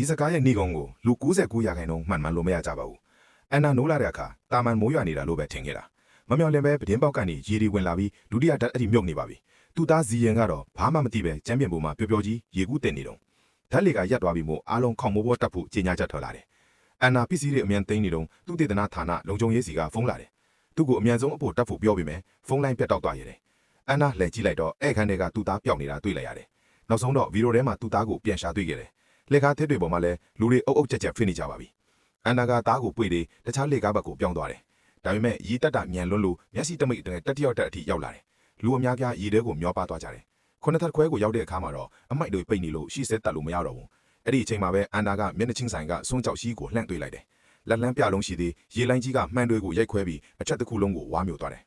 ဒီစကားရဲ့နေကုံကိုလူ99ရာခိုင်နှုန်းမှန်မှန်လို့မရကြပါဘူးအန်နာနိုးလာတဲ့အခါတာမန်မိုးရွာနေတာလို့ပဲထင်ခဲ့တာမမြောင်လင်ပဲပဒင်းပေါက်ကနေရေဒီဝင်လာပြီးဒုတိယဓာတ်အထိမြုပ်နေပါပြီသူသားဇီရင်ကတော့ဘာမှမသိပဲကျမ်းပြင်ပေါ်မှာပျော်ပျော်ကြီးရေကူးတင်နေတော့ဓာတ်လေကရက်သွားပြီးမို့အားလုံးခေါင်မိုးပေါ်တက်ဖို့ကြေညာချက်ထွက်လာတယ်အန်နာပစ္စည်းတွေအမြန်သိမ်းနေတော့သူတေသနာဌာနလုံခြုံရေးစီကဖုန်းလာတယ်သူ့ကိုအမြန်ဆုံးအဖို့တက်ဖို့ပြောပြီးမယ်ဖုန်းလိုင်းပြတ်တောက်သွားရတယ်အန်နာလှည့်ကြည့်လိုက်တော့ဧည့်ခန်းတွေကသူ့သားပျောက်နေတာတွေ့လိုက်ရတယ်နောက်ဆုံးတော့ဗီဒီယိုထဲမှာသူ့သားကိုပြန်ရှာတွေ့ခဲ့တယ်လက်ကားသစ်တွေပေါ်မှာလည်းလူတွေအုပ်အုပ်ကြက်ကြက်ဖိနေကြပါပြီအန်နာကသားကိုပွေတယ်တခြားလက်ကားဘက်ကိုပြောင်းသွားတယ်ဒါပေမဲ့ရီတက်တာမြန်လွန်းလို့မျက်စိတမိတ်တတိယတက်အထိရောက်လာတယ်လူအများပြားရီတဲကိုမျောပါသွားကြတယ်ခုနှစ်ထပ်ခွဲကိုရောက်တဲ့အခါမှာတော့အမိုက်တွေပိတ်နေလို့ရှီစက်တက်လို့မရတော့ဘူးအဲ့ဒီအချိန်မှာပဲအန်နာကမျက်နှာချင်းဆိုင်ကစွန်းကြောက်ရှိကိုလှန့်တွေ့လိုက်တယ်လက်လန်းပြလုံးရှိသေးရေလိုင်းကြီးကမှန်တွေကိုရိုက်ခွဲပြီးအချက်တစ်ခုလုံးကိုဝါမျိုးသွားတယ်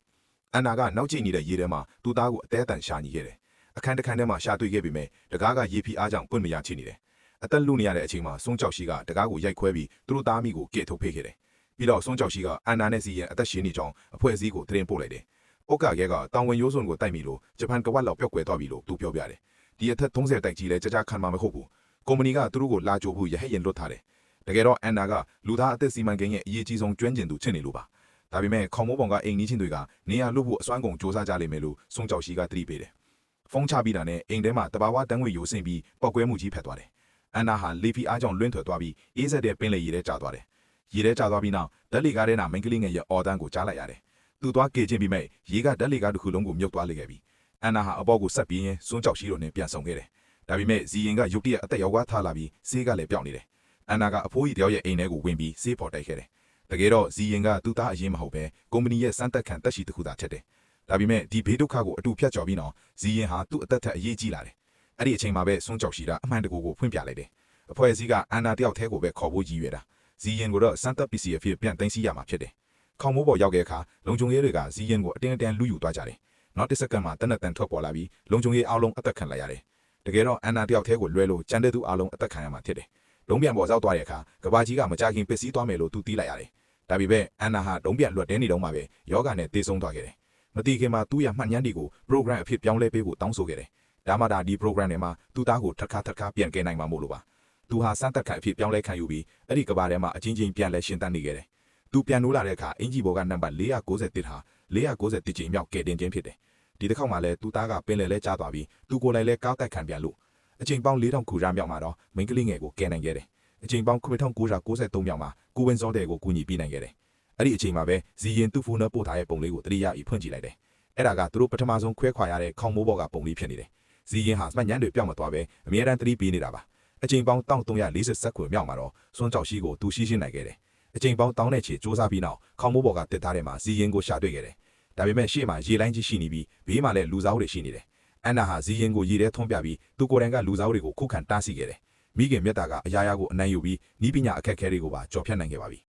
အန်နာကနောက်ကျနေတဲ့ရေထဲမှာသူ့သားကိုအသေးအတန်ရှာညီခဲ့တယ်အခန်းတစ်ခန်းထဲမှာရှာတွေ့ခဲ့ပြီးမြဲတကားကရေဖီအားကြောင့်ပွင့်မရချနေတယ်အသက်လူနေရတဲ့အချိန်မှာစွန်းကြောက်ရှိကတကားကိုရိုက်ခွဲပြီးသူတို့သားမိကိုကဲထုတ်ဖေးခဲ့တယ်ပြီးတော့စွန်းကြောက်ရှိကအန်နာနဲ့စီရင်အသက်ရှင်နေကြောင်းအဖွဲ့အစည်းကိုသတင်းပို့လိုက်တယ်။ဩကာရဲကတောင်ဝင်ရိုးစွန်ကိုတိုက်မိလို့ဂျပန်ကဝတ်လောက်ပျောက်ကွယ်သွားပြီလို့သူပြောပြတယ်။ဒီအထက်30တိုက်ကြီးလဲကြကြခံမှာမဟုတ်ဘူး။ကုမ္ပဏီကသူတို့ကိုလာကြိုဖို့ရဟရင်လွတ်ထားတယ်။တကယ်တော့အန်နာကလူသားအသက်စီမံကိန်းရဲ့အရေးကြီးဆုံးကျွမ်းကျင်သူချစ်နေလို့ပါ။ဒါပေမဲ့ခေါင်မိုးပေါင်ကအိမ်နီးချင်းတွေကနေရာလွတ်ဖို့အစွမ်းကုန်စူးစမ်းကြလိမ့်မယ်လို့စွန်းကြောက်ရှိကသတိပေးတယ်။ဖုန်းချပြီးတာနဲ့အိမ်ထဲမှာတဘာဝတန်းငွေယိုဆင့်ပြီးပောက်ကွဲမှုကြီးဖက်သွားတယ်။အန်နာဟာလေဖီအားကြောင့်လွင့်ထွက်သွားပြီးအေးဆက်တဲ့ပင်လေရေထဲကျသွားတယ်။ရေထဲကျသွားပြီးနောက်ဓာတ်လေကားထဲမှာမိန်းကလေးငယ်ရဲ့အော်တန်းကိုကြားလိုက်ရတယ်။သူသွားကေချင်းပြီးမဲ့ရေကဓာတ်လေကားတစ်ခုလုံးကိုမြုပ်သွားလိမ့်ခဲ့ပြီ။အန်နာဟာအပေါ်ကိုဆက်ပြီးရင်စွန်းကြောက်ရှိတော့နဲ့ပြန်ဆောင်ခဲ့တယ်။ဒါပေမဲ့ဇီရင်ကရုတ်တရက်အသက်ရောက်သွားထားလာပြီးဆေးကလည်းပြောင်းနေတယ်။အန်နာကအဖိုးကြီးတယောက်ရဲ့အိမ်ထဲကိုဝင်ပြီးဆေးဖော်တိုက်ခဲ့တယ်။တကယ်တော့ဇီရင်ကသူ့သားအရင်မဟုတ်ပဲကုမ္ပဏီရဲ့စမ်းသက်ခံတက်ရှိတစ်ခုသာဖြစ်တယ်။ဒါပေမဲ့ဒီဘေးဒုက္ခကိုအတူဖြတ်ကျော်ပြီးနောက်ဇီရင်ဟာသူ့အသက်ထက်အရေးကြီးလာတယ်။အဲ့ဒီအချိန်မှာပဲစွန်းကြောက်ရှိတာအမှန်တကူကိုဖွင့်ပြလိုက်တယ်။အဖွဲ့အစည်းကအန်နာတယောက်တည်းကိုပဲခေါ်ဖို့ရည်ရွယ်တာ။ဇီရင်ကိုတော့စမ်းသက်ပစ္စည်းအဖြစ်ပြန်သိမ်းဆည်းရမှာဖြစ်တယ်။ခေါင်မိုးပေါ်ရောက်တဲ့အခါလုံခြုံရေးတွေကဇီရင်ကိုအတင်းအတန်းလူယူသွားကြတယ်။နောက်တစ်စက္ကန့်မှာတနက်တန်ထွက်ပေါ်လာပြီးလုံခြုံရေးအားလုံးအသက်ခံလိုက်ရတယ်။တကယ်တော့အန်နာတယောက်တည်းကိုလွဲလို့ကျန်တဲ့သူအားလုံးအသက်ခံရမှာဖြစ်တယ်။လုံးပြန်ပေါ်ရောက်သွားတဲ့အခါကဘာကြီးကမကြခင်ပစ္စည်းသွားမယ်လို့သူသိလိုက်ရတယ်။ဒါပေမဲ့အန်နာဟာလုံးပြန်လွတ်တဲနေတော့မှပဲယောဂနဲ့တေးဆုံးသွားခဲ့တယ်။မတိခင်မှာသူ့ရမှတ်ညမ်းတွေကို program အဖြစ်ပြောင်းလဲပေးဖို့တောင်းဆိုခဲ့တယ်။ဒါမှဒါဒီ program တွေမှာသူ့သားကိုထပ်ခါပြန်ကဲနိုင်မှာမို့လို့ပါ။သူဟာစမ်းသက်ခံအဖြစ်ပြောင်းလဲခံယူပြီးအဲ့ဒီကဘာထဲမှာအချင်းချင်းပြန်လဲရှင်းတတ်နေခဲ့တယ်။သူပြန်နိုးလာတဲ့အခါအင်ဂျီဘော်ကနံပါတ်491ဟာ491ကြိမ်မြောက်ကဲတင်ခြင်းဖြစ်တယ်။ဒီတစ်ခေါက်မှာလဲသူ့သားကပင်လယ်လဲကျသွားပြီးသူကိုယ်တိုင်လဲကားတိုက်ခံပြန်လို့အချိန်ပေါင်း4000ခုရမြောက်မှာတော့မိန်းကလေးငယ်ကိုကဲနိုင်ခဲ့တယ်။အချိန်ပေါင်း9993မြောက်မှာကိုဝင်းစောတဲ့ကိုကူညီပေးနိုင်ခဲ့တယ်။အဲ့ဒီအချိန်မှာပဲဇီရင်သူ့ဖုန်းနဲ့ပို့ထားတဲ့ပုံလေးကိုတတိယအီဖွင့်ကြည့်လိုက်တယ်။အဲ့ဒါကသူတို့ပထမဆုံးခွဲခွာရတဲ့ခေါင်မိုးဘော်ကပုံလေးဖြစ်နေတယ်။ဇီရင်ဟာမှတ်ညမ်းတွေပြောင်းမသွားပဲအမြဲတမ်းတတိပေးနေတာပါ။အချိန်ပေါင်း1340ခုမြောက်မှာတော့စွန်းကြောက်ရှိကိုသူရှင်းနိုင်ခဲ့တယ်။အချိန်ပေါင်းတောင်းတဲ့ချေစူးစမ်းပြီးနောက်ခေါင်မိုးဘော်ကတစ်သားထဲမှာဇီရင်ကိုရှာတွေ့ခဲ့တယ်။ဒါပေမဲ့ရှေ့မှာရေလိုင်းကြီးရှိနေပြီးဘေးမှာလည်းလူစားတွေရှိနေတယ်။အန်နာဟာဇီရင်ကိုရေထဲထုံးပြပြီးသူကိုယ်တိုင်ကလူစားတွေကိုခုခံတားဆီးခဲ့တယ်။မိခင်မြတ်တာကအရာရာကိုအနိုင်ယူပြီးနီးပညာအခက်အခဲတွေကိုပါကြော်ဖြတ်နိုင်ခဲ့ပါပြီ။